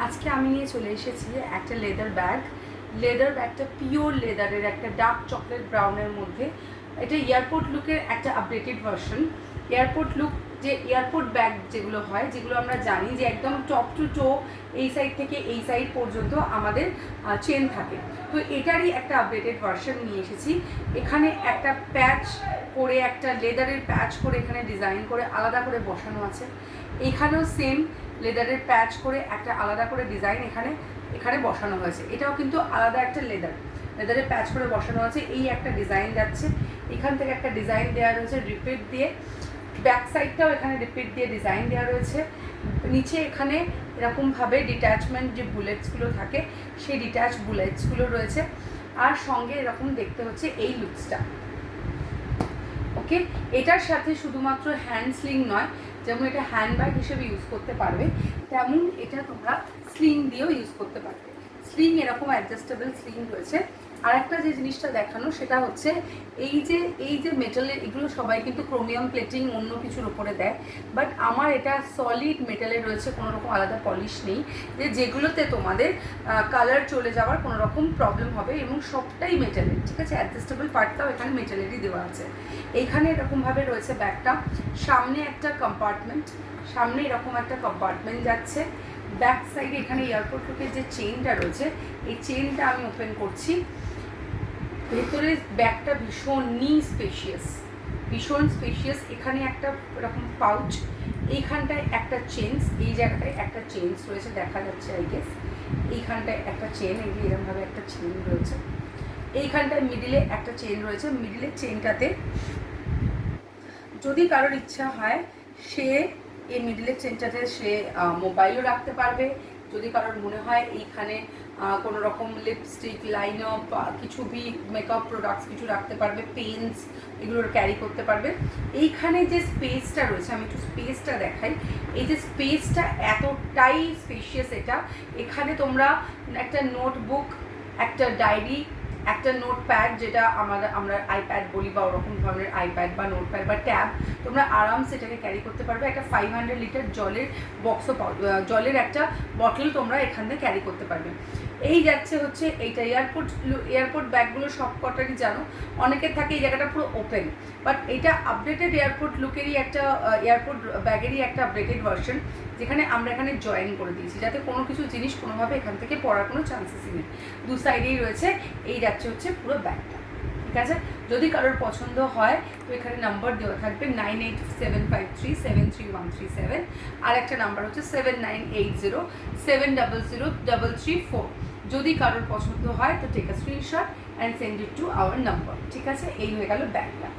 আজকে আমি নিয়ে চলে এসেছি একটা লেদার ব্যাগটা পিওর লেদারের একটা ডার্ক চকলেট ব্রাউনের মধ্যে। এটা এয়ারপোর্ট লুকের একটা আপডেটেড ভার্সন। এয়ারপোর্ট লুক যে এয়ারপোর্ট ব্যাগ যেগুলো হয়, যেগুলো আমরা জানি যে একদম টপ টু টো এই সাইড থেকে এই সাইড পর্যন্ত আমাদের চেন থাকে, তো এটারই একটা আপডেটেড ভার্সন নিয়ে এসেছি। এখানে একটা প্যাচ করে, একটা লেদারের প্যাচ করে এখানে ডিজাইন করে আলাদা করে বসানো আছে। এখানেও সেম লেদারের প্যাচ করে একটা আলাদা করে ডিজাইন এখানে বসানো হয়েছে। এটাও কিন্তু আলাদা একটা লেদারের প্যাচ করে বসানো আছে। এই একটা ডিজাইন যাচ্ছে, এখান থেকে একটা ডিজাইন দেওয়া রয়েছে রিপিট দিয়ে, ব্যাক সাইডটাও এখানে রিপিট দিয়ে ডিজাইন দেওয়া রয়েছে। নিচে এখানে এরকমভাবে ডিট্যাচমেন্ট যে বুলেটসগুলো থাকে সেই ডিট্যাচ বুলেটসগুলো রয়েছে, আর সঙ্গে এরকম দেখতে হচ্ছে এই লুকসটা। ওকে, এটার সাথে শুধুমাত্র হ্যান্ড স্লিং নয়, যেমন এটা হ্যান্ডব্যাগ হিসেবে ইউজ করতে পারবে, তেমন এটা তোমরা স্লিং দিয়েও ইউজ করতে পারবে। স্লিং এরকম অ্যাডজাস্টেবল স্লিং রয়েছে। আর একটা যে জিনিসটা দেখানো সেটা হচ্ছে এই যে মেটালের, এগুলো সবাই কিন্তু ক্রোমিয়াম প্লেটিং অন্য কিছুর উপরে দেয়, বাট আমার এটা সলিড মেটালের রয়েছে, কোনো রকম আলাদা পলিশ নেই, যেগুলোতে তোমাদের কালার চলে যাওয়ার কোনো রকম প্রবলেম হবে, এবং সবটাই মেটালের। ঠিক আছে, অ্যাডজাস্টেবল পার্টটাও এখানে মেটালেরই দেওয়া আছে। এইখানে এরকমভাবে রয়েছে ব্যাগটা, সামনে একটা কম্পার্টমেন্ট যাচ্ছে। ব্যাক সাইডে এখানে এয়ারপোর্ট লুকের যে চেইনটা রয়েছে, এই চেইনটা আমি ওপেন করছি। ভেতরে ব্যাগটা ভীষণ স্পেশিয়াস। এখানে একটা এরকম পাউচ, এইখানটায় একটা চেনস, এই জায়গাটায় একটা চেনস রয়েছে, দেখা যাচ্ছে আই গেস। এইখানটায় একটা চেন, এরকমভাবে একটা চেন রয়েছে। এইখানটায় মিডিলে একটা চেন রয়েছে। মিডিলের চেনটাতে যদি কারোর ইচ্ছা হয় সে এই মিডিলের চেনটাতে সে মোবাইলও রাখতে পারবে। যদি কারোর মনে হয় এইখানে কোনো রকম লিপস্টিক, লাইনার বা কিছু ভি মেকআপ প্রোডাক্টস কিছু রাখতে পারবে, পেন্স, এগুলোর ক্যারি করতে পারবে। এইখানে যে স্পেসটা রয়েছে, আমি একটু স্পেসটা দেখাই। এই যে স্পেসটা এতটাই স্পেশিয়াস, এখানে তোমরা একটা নোটবুক, একটা ডায়েরি, একটা নোটপ্যাড, যেটা আমরা আইপ্যাড বলি বা ওরকম ধরনের আইপ্যাড বা নোটপ্যাড বা ট্যাব, তোমরা আরামসে এটাকে ক্যারি করতে পারবে। একটা 500 লিটার জলের একটা বটল তোমরা এখান থেকে ক্যারি করতে পারবে। এই যাচ্ছে হচ্ছে এইটা এয়ারপোর্ট ব্যাগগুলো সব কটারই জানো, অনেকের থাকে এই জায়গাটা পুরো ওপেন, বাট এটা আপডেটেড এয়ারপোর্ট লুকেরই একটা এয়ারপোর্ট ব্যাগেরই একটা আপডেটেড ভার্সন, যেখানে আমরা এখানে জয়েন করে দিয়েছি, যাতে কোনো কিছু জিনিস কোনোভাবে এখান থেকে পড়ার কোনো চান্সেসই নেই। দু সাইডেই রয়েছে। এই যাচ্ছে হচ্ছে পুরো ব্যাগটা। ঠিক আছে, যদি কারোর পছন্দ হয় তো এখানে নাম্বার দেওয়া থাকবে 9875373137, আর একটা নাম্বার হচ্ছে 7980700334। যদি কারোর পছন্দ হয় তো take a screenshot and send it to our number. ঠিক আছে, এই হয়ে গেল ব্যাগটা।